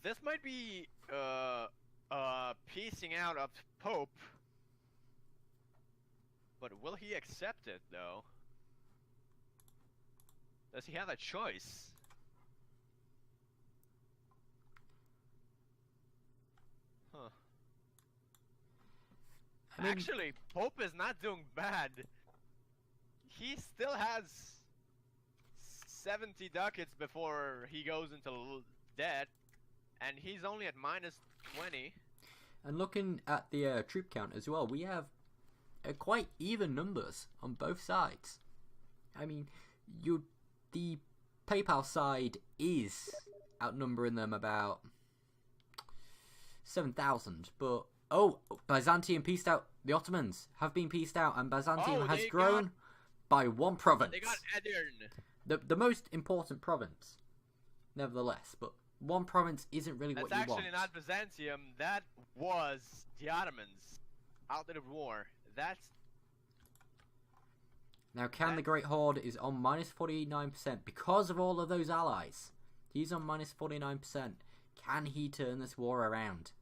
this might be piecing out of Pope, but will he accept it though? Does he have a choice? Huh. I mean, actually, Pope is not doing bad. He still has 70 ducats before he goes into debt, and he's only at -20. and looking at the troop count as well, we have quite even numbers on both sides. I mean, the PayPal side is outnumbering them about 7,000, but Byzantium pieced out. The Ottomans have been pieced out, and Byzantium has grown by one province. They got Edirne. The most important province, nevertheless, but one province isn't really what you want. That's actually not Byzantium. That was the Ottomans out of the war. Now, the Great Horde is on -49% because of all of those allies. He's on -49%. Can he turn this war around?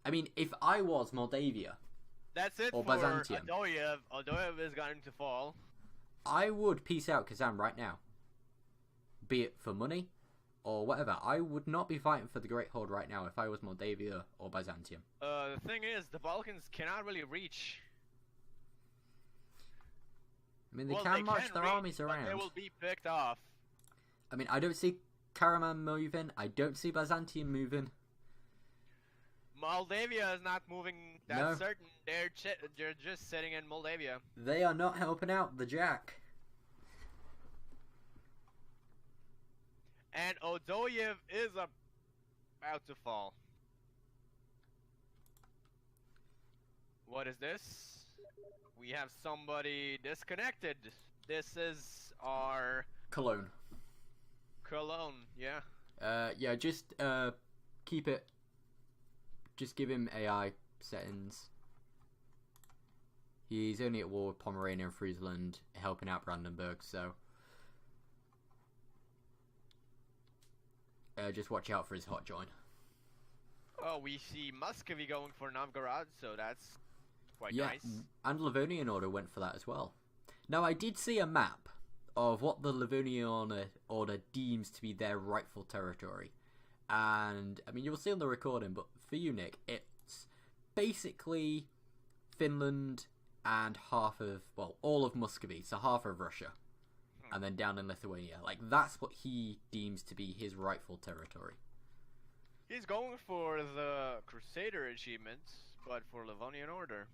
I mean, if I was Moldavia, that's it or for Byzantium, Odoyev is going to fall. I would peace out Kazan right now. Be it for money or whatever. I would not be fighting for the Great Horde right now if I was Moldavia or Byzantium. The thing is, the Balkans cannot really reach. I mean, they can march their armies around. They will be picked off. I mean, I don't see Karaman moving. I don't see Byzantium moving. Moldavia is not moving. That's certain. They're just sitting in Moldavia. They are not helping out the Jack. And Odoyev is about to fall. What is this? We have somebody disconnected. This is our Cologne. Yeah. Yeah, just keep it. Just give him AI settings. He's only at war with Pomerania and Friesland, helping out Brandenburg, so just watch out for his hot join. Oh, we see Muscovy going for Novgorod, so that's quite nice. And Livonian Order went for that as well. Now, I did see a map of what the Livonian Order deems to be their rightful territory. And, I mean, you'll see on the recording, but for you, Nick, it's basically Finland and half of, well, all of Muscovy, so half of Russia. And then down in Lithuania. Like, that's what he deems to be his rightful territory. He's going for the Crusader achievement, but for Livonian Order.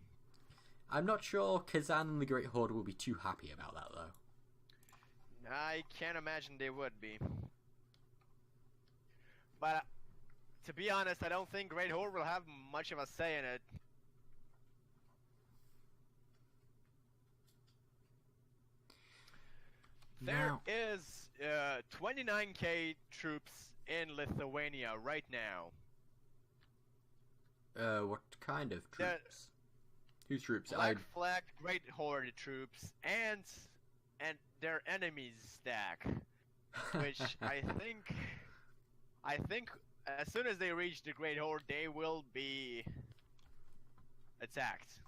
I'm not sure Kazan and the Great Horde will be too happy about that, though. I can't imagine they would be. But, to be honest, I don't think Great Horde will have much of a say in it. There is 29k troops in Lithuania right now. What kind of troops? Whose troops? Black Flag Great Horde troops and their enemies stack, which I think as soon as they reach the Great Horde, they will be attacked.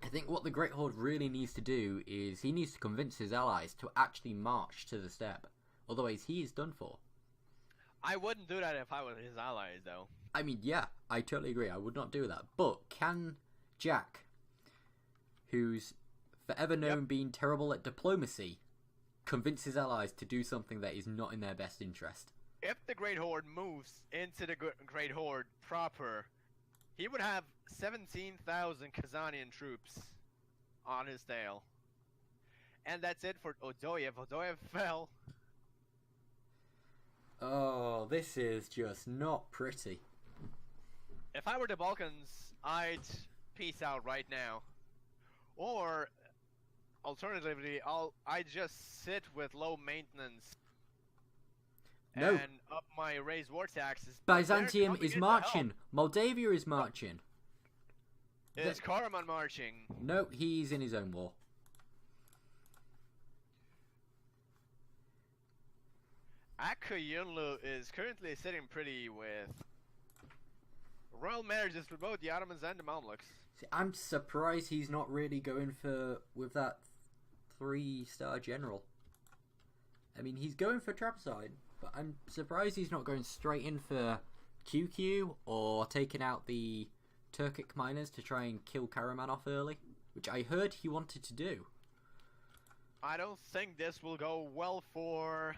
I think what the Great Horde really needs to do is he needs to convince his allies to actually march to the steppe. Otherwise, he is done for. I wouldn't do that if I was his allies, though. I mean, yeah, I totally agree. I would not do that. But can Jack, who's forever known being terrible at diplomacy, convince his allies to do something that is not in their best interest? If the Great Horde moves into the Great Horde proper, he would have 17,000 Kazanian troops on his tail. And that's it for Odoyev. Odoyev fell. Oh, this is just not pretty. If I were the Balkans, I'd peace out right now. Or, alternatively, I'd just sit with low maintenance and up my raised war taxes. Byzantium is marching. Moldavia is marching. Is Karaman marching? No, he's in his own war. Akayunlu is currently sitting pretty with royal marriages for both the Ottomans and the Mamluks. See, I'm surprised he's not really going with that 3-star general. I mean, he's going for Trapezoid, but I'm surprised he's not going straight in for QQ or taking out the Turkic miners to try and kill Karaman off early, which I heard he wanted to do. I don't think this will go well for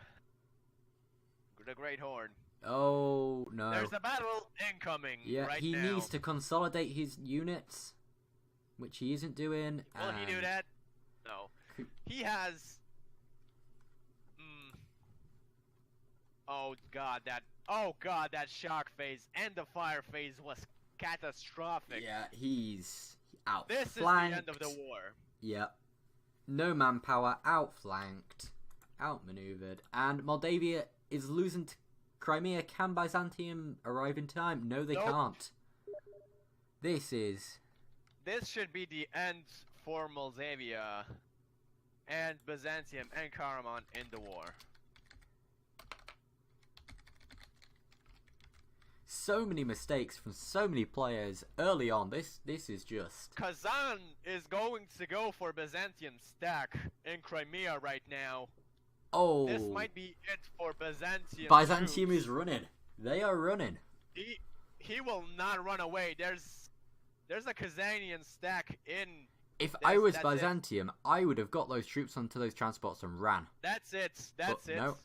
the Great Horde. Oh, no. There's a battle incoming right he now. needs to consolidate his units, which he isn't doing. Will he do that? No. He has... Oh god, that shock phase and the fire phase was catastrophic. Yeah, he's outflanked. This is the end of the war. Yeah. No manpower, outflanked, outmaneuvered, and Moldavia is losing to Crimea. Can Byzantium arrive in time? No, they can't. This should be the end for Moldavia and Byzantium and Karaman in the war. So many mistakes from so many players early on. This is just... Kazan is going to go for Byzantium stack in Crimea right now. Oh. This might be it for Byzantium. Byzantium troops. is running. They are running. He will not run away. There's a Kazanian stack in... If I was Byzantium, I would have got those troops onto those transports and ran. That's it. That's it. No.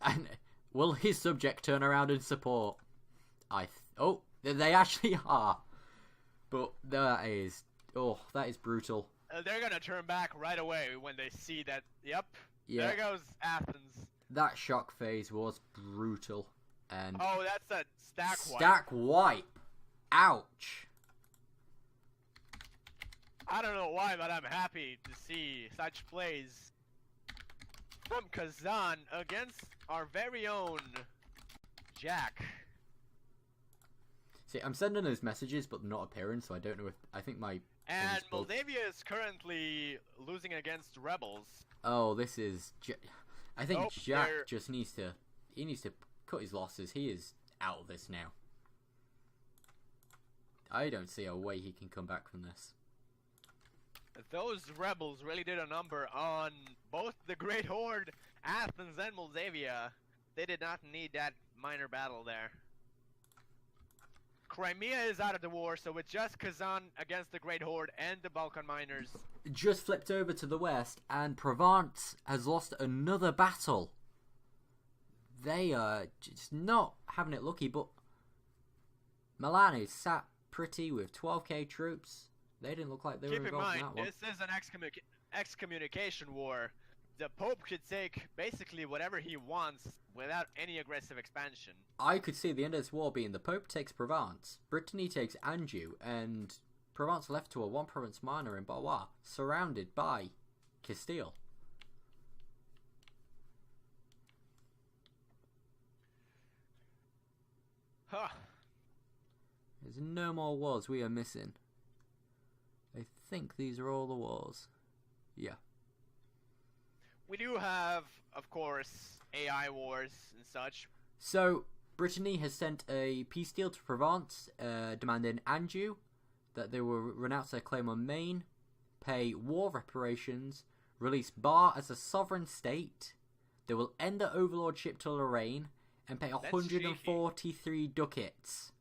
And... will his subject turn around and support? Oh, they actually are. But that is brutal. They're gonna turn back right away when they see that. Yep. Yeah. There goes Athens. That shock phase was brutal. And oh, that's a stack wipe. Stack wipe. Ouch. I don't know why, but I'm happy to see such plays from Kazan against our very own Jack. See, I'm sending those messages, but they're not appearing, so I don't know if... I think my... And Moldavia is currently losing against rebels. Oh, this is... I think Jack just needs to... He needs to cut his losses. He is out of this now. I don't see a way he can come back from this. Those rebels really did a number on both the Great Horde, Athens, and Moldavia. They did not need that minor battle there. Crimea is out of the war, so it's just Kazan against the Great Horde and the Balkan miners. Just flipped over to the west, and Provence has lost another battle. They are just not having it lucky, but Milan is sat pretty with 12k troops. They didn't look like they were involved in that one. Keep in mind, this is an excommunication war. The Pope could take basically whatever he wants without any aggressive expansion. I could see the end of this war being the Pope takes Provence, Brittany takes Anjou, and Provence left to a one-province minor in Balois, surrounded by Castile. Huh. There's no more wars we are missing. I think these are all the wars. Yeah. We do have, of course, AI wars and such. So, Brittany has sent a peace deal to Provence, demanding Anjou that they will renounce their claim on Maine, pay war reparations, release Bar as a sovereign state, they will end the overlordship to Lorraine, and pay 143 ducats.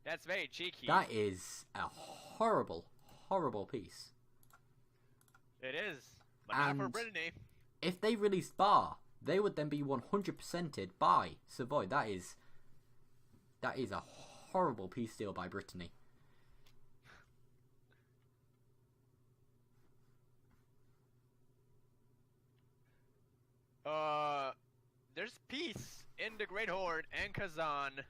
That's very cheeky. That is a horrible, horrible peace. It is, but not for Brittany. If they released Bar, they would then be 100%ed by Savoy. That is a horrible peace deal by Brittany. There's peace in the Great Horde and Kazan.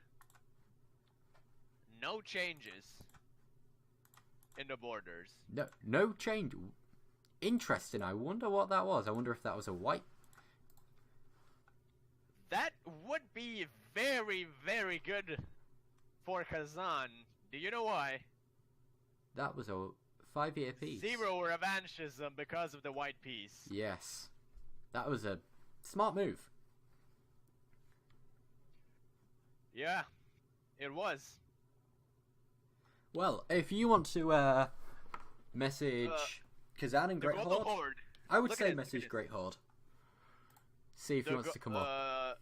No changes in the borders. No change. Interesting. I wonder what that was. I wonder if that was a white. That would be very, very good for Kazan. Do you know why? That was a 5-year peace. 0 revanchism because of the white peace. Yes. That was a smart move. Yeah, it was. Well, if you want to message Kazan and The Great Global Horde, Horde. I would Look say at it, message look at Great Horde. See if he wants to come up.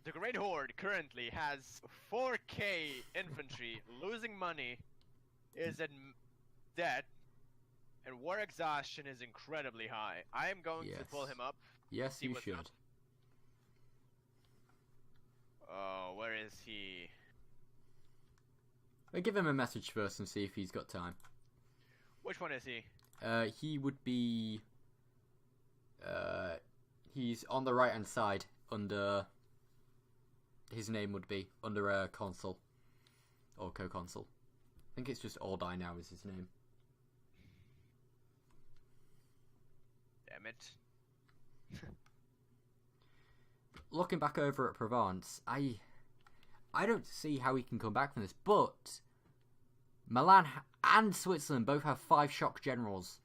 The Great Horde currently has 4K infantry, losing money, is in debt, and war exhaustion is incredibly high. I am going to pull him up. Yes, you should. Up. Oh, where is he? I'll give him a message first and see if he's got time. Which one is he? He would be... he's on the right-hand side under... His name would be under a console. Or co-console. I think it's just Ordai now is his name. Damn it. Looking back over at Provence, I don't see how he can come back from this, but Milan and Switzerland both have 5 shock generals,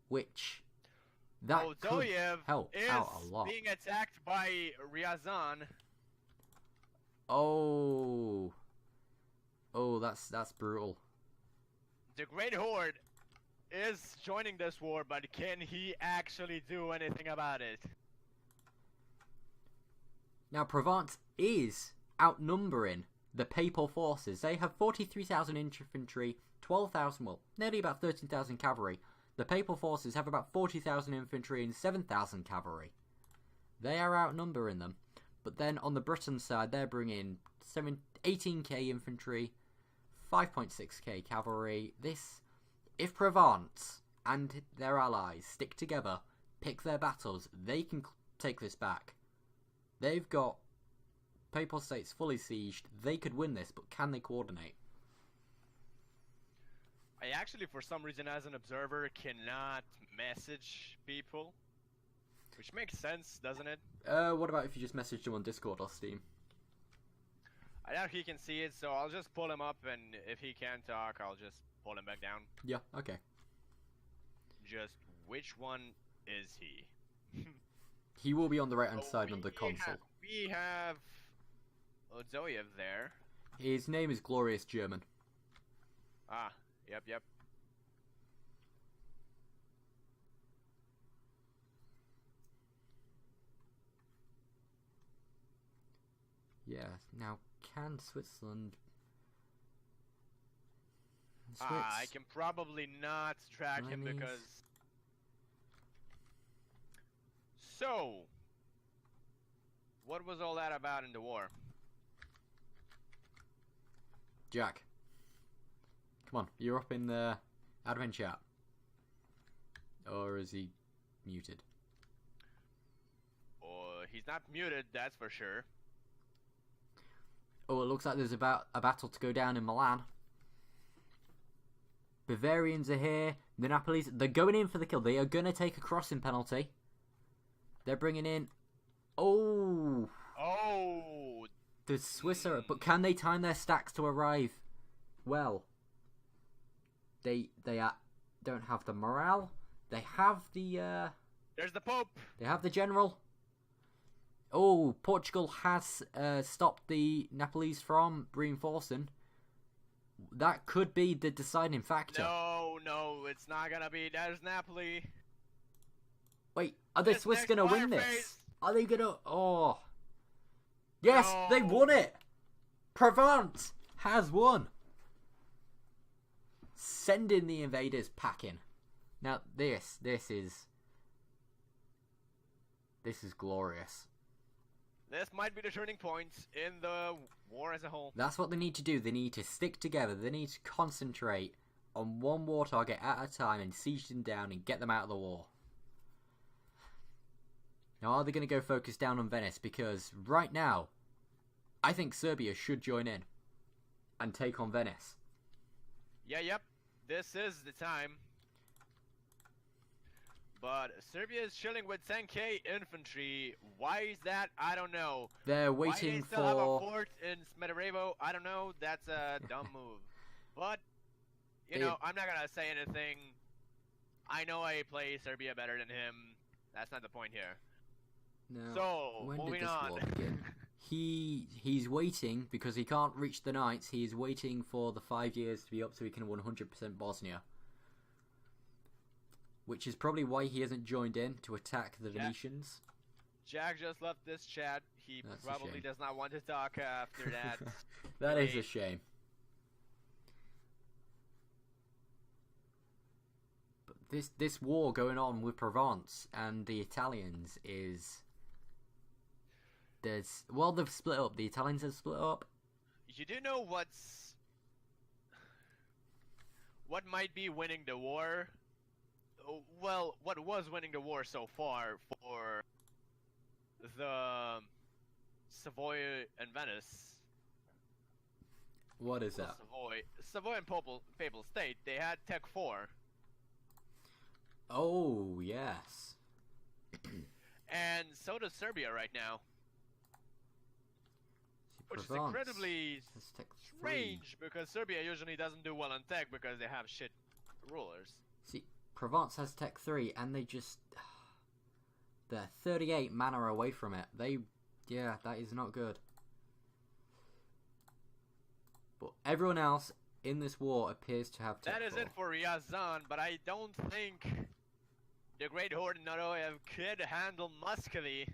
which that could help out a lot. Being attacked by Ryazan. Oh, that's brutal. The Great Horde is joining this war, but can he actually do anything about it? Now, Provence is outnumbering the Papal forces. They have 43,000 infantry, 12,000, well, nearly about 13,000 cavalry. The Papal forces have about 40,000 infantry and 7,000 cavalry. They are outnumbering them. But then on the Britain side, they're bringing 18k infantry, 5.6k cavalry. If Provence and their allies stick together, pick their battles, they can take this back. They've got Papal States fully sieged. They could win this, but can they coordinate? I actually, for some reason, as an observer, cannot message people. Which makes sense, doesn't it? What about if you just messaged him on Discord or Steam? I doubt he can see it, so I'll just pull him up, and if he can't talk, I'll just pull him back down. Yeah, okay. Just, which one is he? He will be on the right-hand side of the console. We have Ozoyev there. His name is Glorious German. Ah, yep. Yeah, now can Switzerland... I can probably not track him because... So, what was all that about in the war? Jack. Come on, you're up in the admin chat. Or is he muted? Oh, he's not muted, that's for sure. Oh, it looks like there's about a battle to go down in Milan. Bavarians are here. The Napolis, they're going in for the kill. They are going to take a crossing penalty. They're bringing in... Oh! The Swiss are... But can they time their stacks to arrive? Well, they don't have the morale. They have the... There's the Pope! They have the general. Oh, Portugal has stopped the Napolis from reinforcing. That could be the deciding factor. No, it's not gonna be. There's Napoli. Wait, are the Swiss gonna win this? Are they gonna... Oh. Yes, no. They won it! Provence has won! Sending the invaders packing. Now, this is glorious. This might be the turning point in the war as a whole. That's what they need to do. They need to stick together. They need to concentrate on one war target at a time and siege them down and get them out of the war. Now, are they going to go focus down on Venice? Because right now, I think Serbia should join in and take on Venice. Yep. This is the time. But Serbia is chilling with 10k infantry. Why is that? I don't know. They're waiting for... Why they still have a fort in Smederevo? I don't know. That's a dumb move. But, you know, I'm not going to say anything. I know I play Serbia better than him. That's not the point here. No. So, moving on. he's waiting because he can't reach the knights. He is waiting for the 5 years to be up so he can 100% Bosnia. Which is probably why he hasn't joined in to attack the Venetians. Jack just left this chat. He probably does not want to talk after that. That is a shame. But this war going on with Provence and the Italians is... they've split up. The Italians have split up. You do know what might be winning the war? Well, what was winning the war so far for the Savoy and Venice? What is that? Savoy and Papal State. They had Tech 4. Oh yes. And so does Serbia right now. Which is incredibly strange because Serbia usually doesn't do well on tech because they have shit rulers. See, Provence has Tech 3 and they just... they're 38 mana away from it. Yeah, that is not good. But everyone else in this war appears to have Tech 4. That is it for Ryazan, but I don't think the Great Horde in Noroyev could handle Muscovy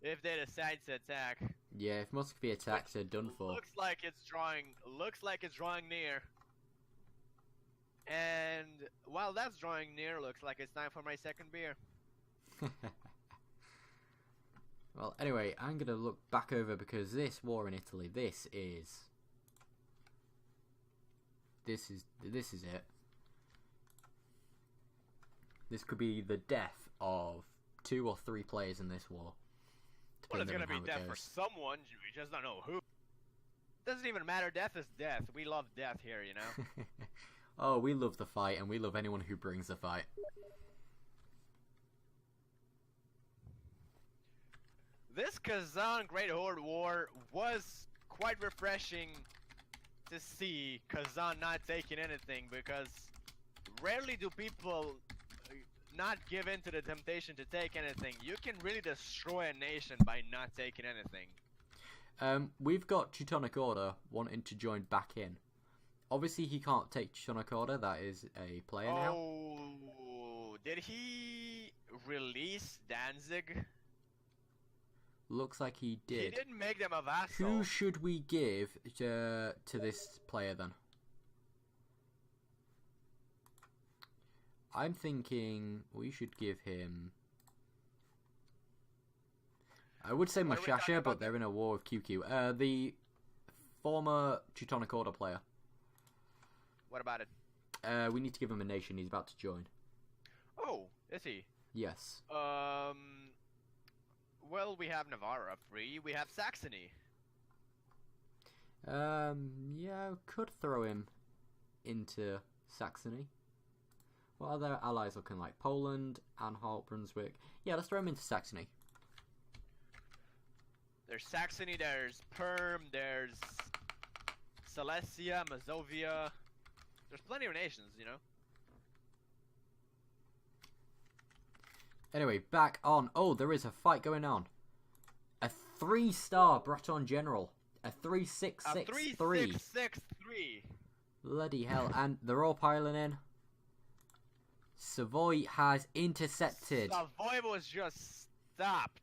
if they decide to attack. Yeah, if Muscovy attacks, they're done for. Looks like it's drawing near. And while that's drawing near, looks like it's time for my second beer. Well, anyway, I'm gonna look back over because this war in Italy, this is it. This could be the death of 2 or 3 players in this war. Well, it's gonna be death for someone. We just don't know who. Doesn't even matter. Death is death. We love death here, you know. Oh, we love the fight, and we love anyone who brings the fight. This Kazan Great Horde War was quite refreshing to see Kazan not taking anything, because rarely do people not give in to the temptation to take anything. You can really destroy a nation by not taking anything. We've got Teutonic Order wanting to join back in. Obviously, he can't take Teutonic Order. That is a player now. Oh, did he release Danzig? Looks like he did. He didn't make them a vassal. Who should we give to this player then? I'm thinking we should give him... I would say Mashasha, but they're in a war with QQ. The former Teutonic Order player. What about it? We need to give him a nation. He's about to join. Oh, is he? Yes. Well, we have Navarra free. We have Saxony. Yeah, could throw him into Saxony. What are their allies looking like? Poland, Anhalt, Brunswick. Yeah, let's throw him into Saxony. There's Saxony, there's Perm, there's Silesia, Mazovia. There's plenty of nations, you know. Anyway, back on. Oh, there is a fight going on. A 3-star Breton general. A 3-6-6-3. 3-6-6-3. Bloody hell. And they're all piling in. Savoy has intercepted. Savoy was just stopped.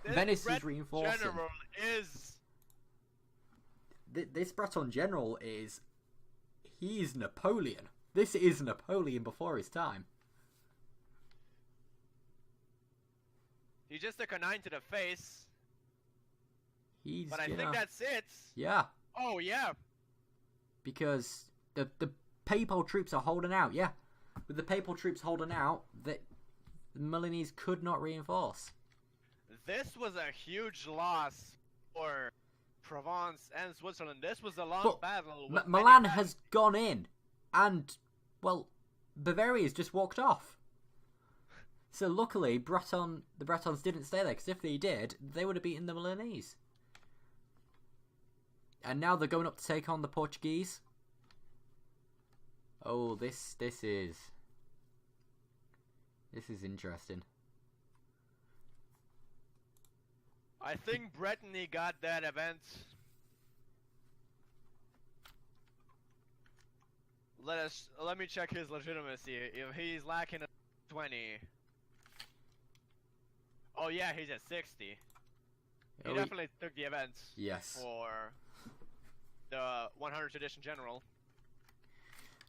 Venice is reinforcing. General is... This Breton general is... He's Napoleon. This is Napoleon before his time. He just took a 9 to the face. But I think that's it. Yeah. Oh, yeah. Because the Papal troops are holding out, yeah. With the Papal troops holding out, the Milanese could not reinforce. This was a huge loss for Provence and Switzerland. This was a long battle. Milan has gone in, and, well, Bavaria's just walked off. So luckily, the Bretons didn't stay there, because if they did, they would have beaten the Milanese. And now they're going up to take on the Portuguese. Oh, this is interesting. I think Brittany got that event. Let me check his legitimacy. If he's lacking a 20. Oh yeah, he's at 60. He definitely took the event. Yes. For the 100th edition general.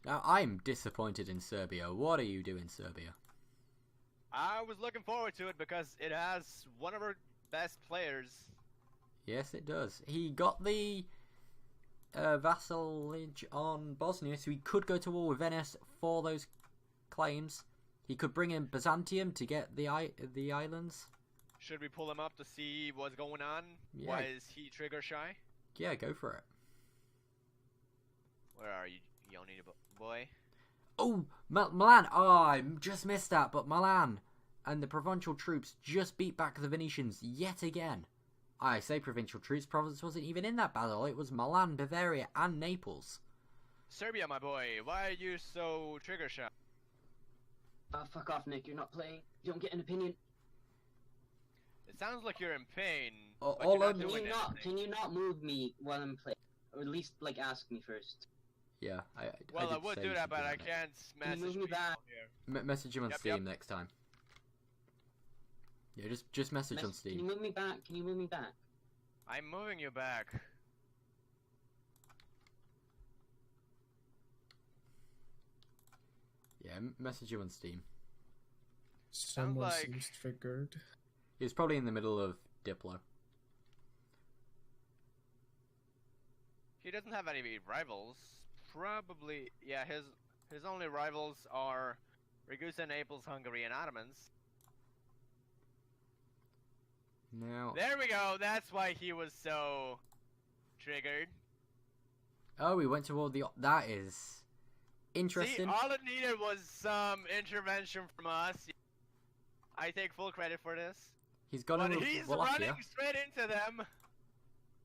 Now I'm disappointed in Serbia. What are you doing, Serbia? I was looking forward to it because it has one of our best players. Yes, it does. He got the vassalage on Bosnia, so he could go to war with Venice for those claims. He could bring in Byzantium to get the islands. Should we pull him up to see what's going on? Yeah. Why is he trigger shy? Yeah, go for it. Where are you, Yoni boy? Oh, Milan! Oh, I just missed that, but Milan and the provincial troops just beat back the Venetians yet again. I say provincial troops, Provence wasn't even in that battle. It was Milan, Bavaria, and Naples. Serbia, my boy, why are you so trigger shy? Fuck off, Nick. You're not playing. You don't get an opinion. It sounds like you're in pain. Oh, but you're not Can doing you not? anything. Can you not move me while I'm playing? Or at least like ask me first. Yeah, Well, I did would say do you that, should but I next. can't message move me people back? here. Message him on Yep, Steam yep. next time. Yeah, just message on Can you Steam. move me back? Can you move me back? I'm moving you back. Yeah, message him on Steam. Someone like- seems triggered. He was probably in the middle of Diplo. He doesn't have any rivals. Probably, yeah. His only rivals are Ragusa, Naples, Hungary, and Ottomans. Now, There we go. That's why he was so triggered. oh, we went to all the. That is See, interesting. all it needed was some intervention from us. I take full credit for this. He's gone But in with he's Wallachia. running straight into them.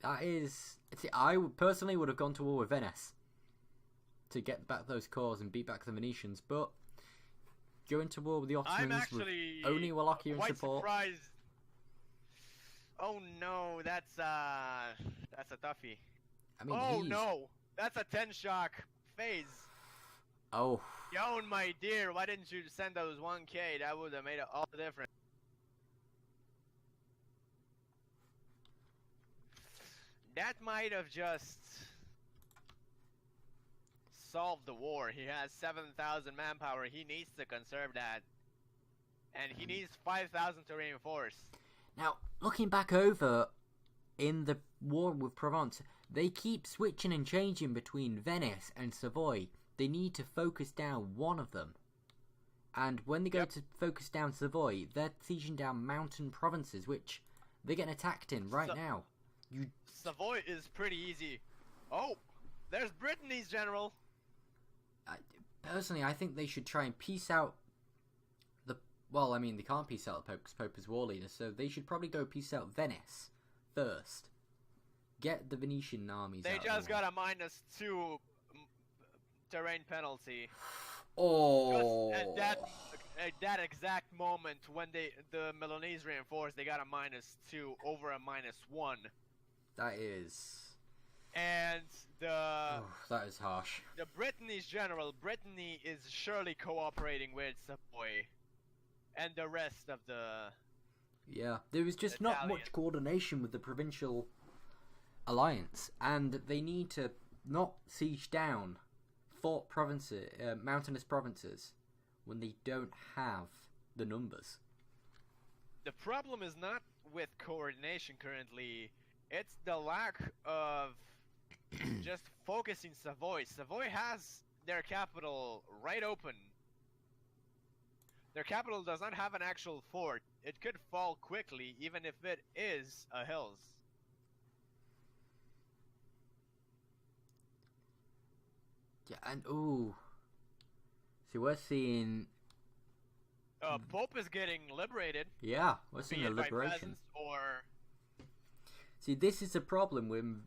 That is. See, personally would have gone to war with Venice to get back those cores and beat back the Venetians, but going to war with the I'm Ottomans actually with only Wallachia in quite support. surprised. Oh no, that's a toughie. I mean, Oh he's, no, that's a 10 shock phase. Oh, Yon, my dear, why didn't you send those 1k? That would have made all the difference. That might have just solved the war. He has 7,000 manpower. He needs to conserve that. And he needs 5,000 to reinforce. now looking back over in the war with Provence, they keep switching and changing between Venice and Savoy. They need to focus down one of them. And when they go to focus down Savoy, they're sieging down mountain provinces, which they're getting attacked in right now. Savoy is pretty easy. Oh, there's Brittany's general. Personally, I think they should try and peace out the... Well, I mean, they can't peace out the Pope because Pope is war leader, so they should probably go peace out Venice first. Get the Venetian armies They out just of the got a -2 terrain penalty. Oh! Just at that exact moment when the Milanese reinforced, they got a -2 over a -1. That is... And Oh, that is harsh. the Brittany's general, Brittany is surely cooperating with Savoy and the rest of the... Yeah, there was just not Italian. much coordination with the provincial alliance, and they need to not siege down fort provinces, mountainous provinces, when they don't have the numbers. The problem is not with coordination currently, it's the lack of just focusing Savoy. Savoy has their capital right open. Their capital does not have an actual fort. It could fall quickly, even if it is a hills. Yeah, and ooh. See, we're seeing... Pope is getting liberated. Yeah, we're Be seeing a it by liberation. presence or... See, this is the problem when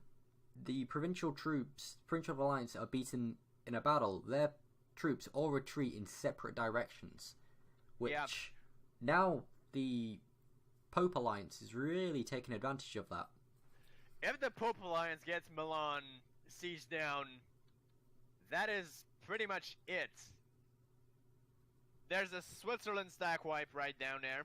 the provincial troops, provincial alliance, are beaten in a battle. Their troops all retreat in separate directions, which Yeah. now the Pope Alliance is really taking advantage of that. If the Pope Alliance gets Milan sieged down, that is pretty much it. There's a Switzerland stack wipe right down there.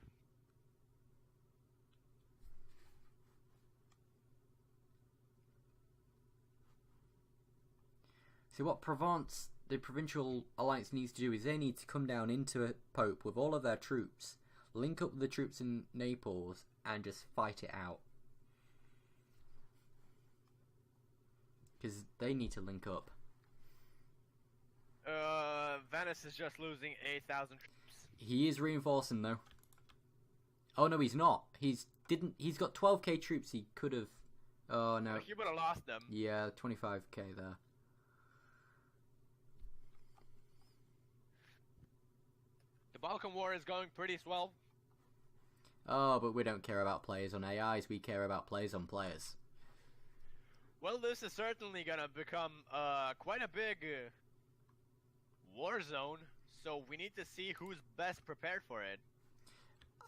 See, what Provence, the Provincial Alliance, needs to do is they need to come down into a Pope with all of their troops, link up with the troops in Naples, and just fight it out. Because they need to link up. Venice is just losing 8,000 troops. He is reinforcing though. Oh no, he's not. He's got 12k troops. He could have. Oh no. He would have lost them. Yeah, 25k there. The Balkan War is going pretty swell. Oh, but we don't care about players on AIs. We care about players on players. Well, this is certainly gonna become quite a big war zone, so we need to see who's best prepared for it.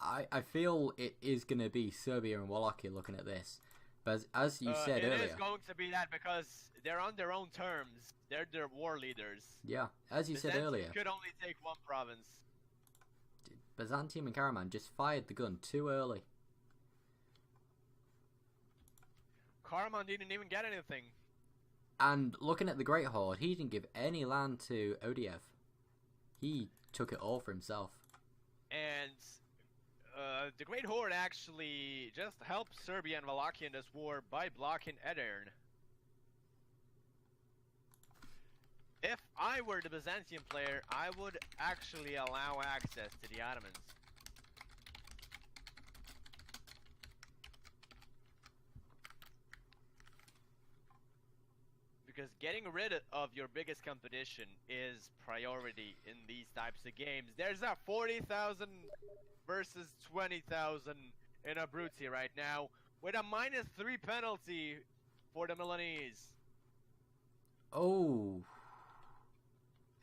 I feel it is going to be Serbia and Wallachia looking at this. But as you said earlier... It is going to be that because they're on their own terms. They're their war leaders. Yeah, as you said earlier... could only take one province. Byzantium and Karaman just fired the gun too early. Karaman didn't even get anything. And looking at the Great Horde, he didn't give any land to Odiev. He took it all for himself. And the Great Horde actually just helped Serbia and Wallachia in this war by blocking Edirne. If I were the Byzantium player, I would actually allow access to the Ottomans. Because getting rid of your biggest competition is priority in these types of games. There's a 40,000 versus 20,000 in Abruzzi right now, with a -3 penalty for the Milanese. Oh.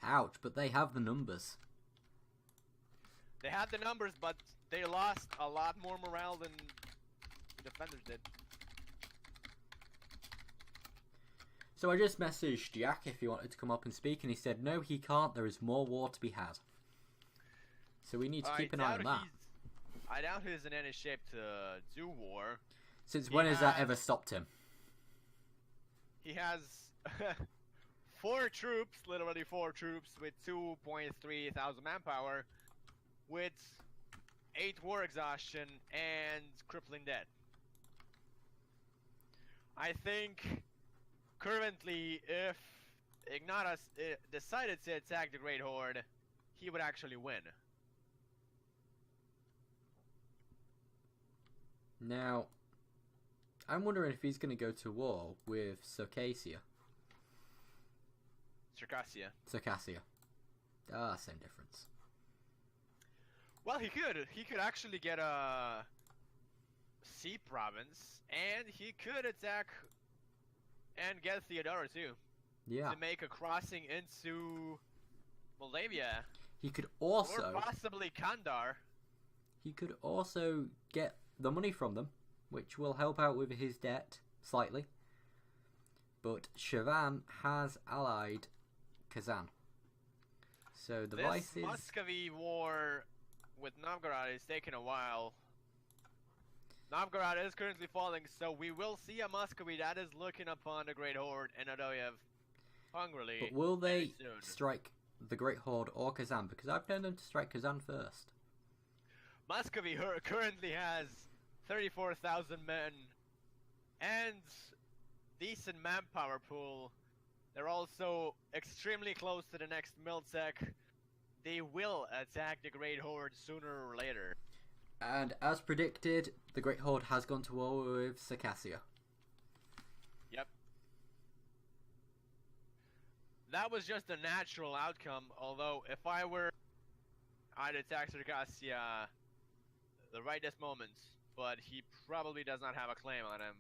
Ouch, but they have the numbers. They had the numbers, but they lost a lot more morale than the defenders did. So I just messaged Jack if he wanted to come up and speak, and he said no, he can't. There is more war to be had. So we need to keep an eye on that. I doubt he's in any shape to do war. Since when has that ever stopped him? He has 4 troops, literally 4 troops, with 2.3 thousand manpower, with 8 war exhaustion and crippling debt. I think currently, if Ignatius decided to attack the Great Horde, he would actually win. Now, I'm wondering if he's going to go to war with Circassia. Circassia. Ah, same difference. Well, he could. He could actually get a sea province, and he could attack and get Theodora too. Yeah. To make a crossing into Moldavia. He could also... Or possibly Kandar. He could also get the money from them, which will help out with his debt slightly. But Shavan has allied Kazan. So the vice is... This Muscovy war with Novgorod is taking a while. Novgorod is currently falling, so we will see a Muscovy that is looking upon the Great Horde and Adoyev hungrily. But will they strike the Great Horde or Kazan? Because I've known them to strike Kazan first. Muscovy currently has 34,000 men and decent manpower pool. They're also extremely close to the next Miltech. They will attack the Great Horde sooner or later. And as predicted, the Great Horde has gone to war with Circassia. Yep. That was just a natural outcome, although if I were, I'd attack Circassia right this moment, but he probably does not have a claim on him.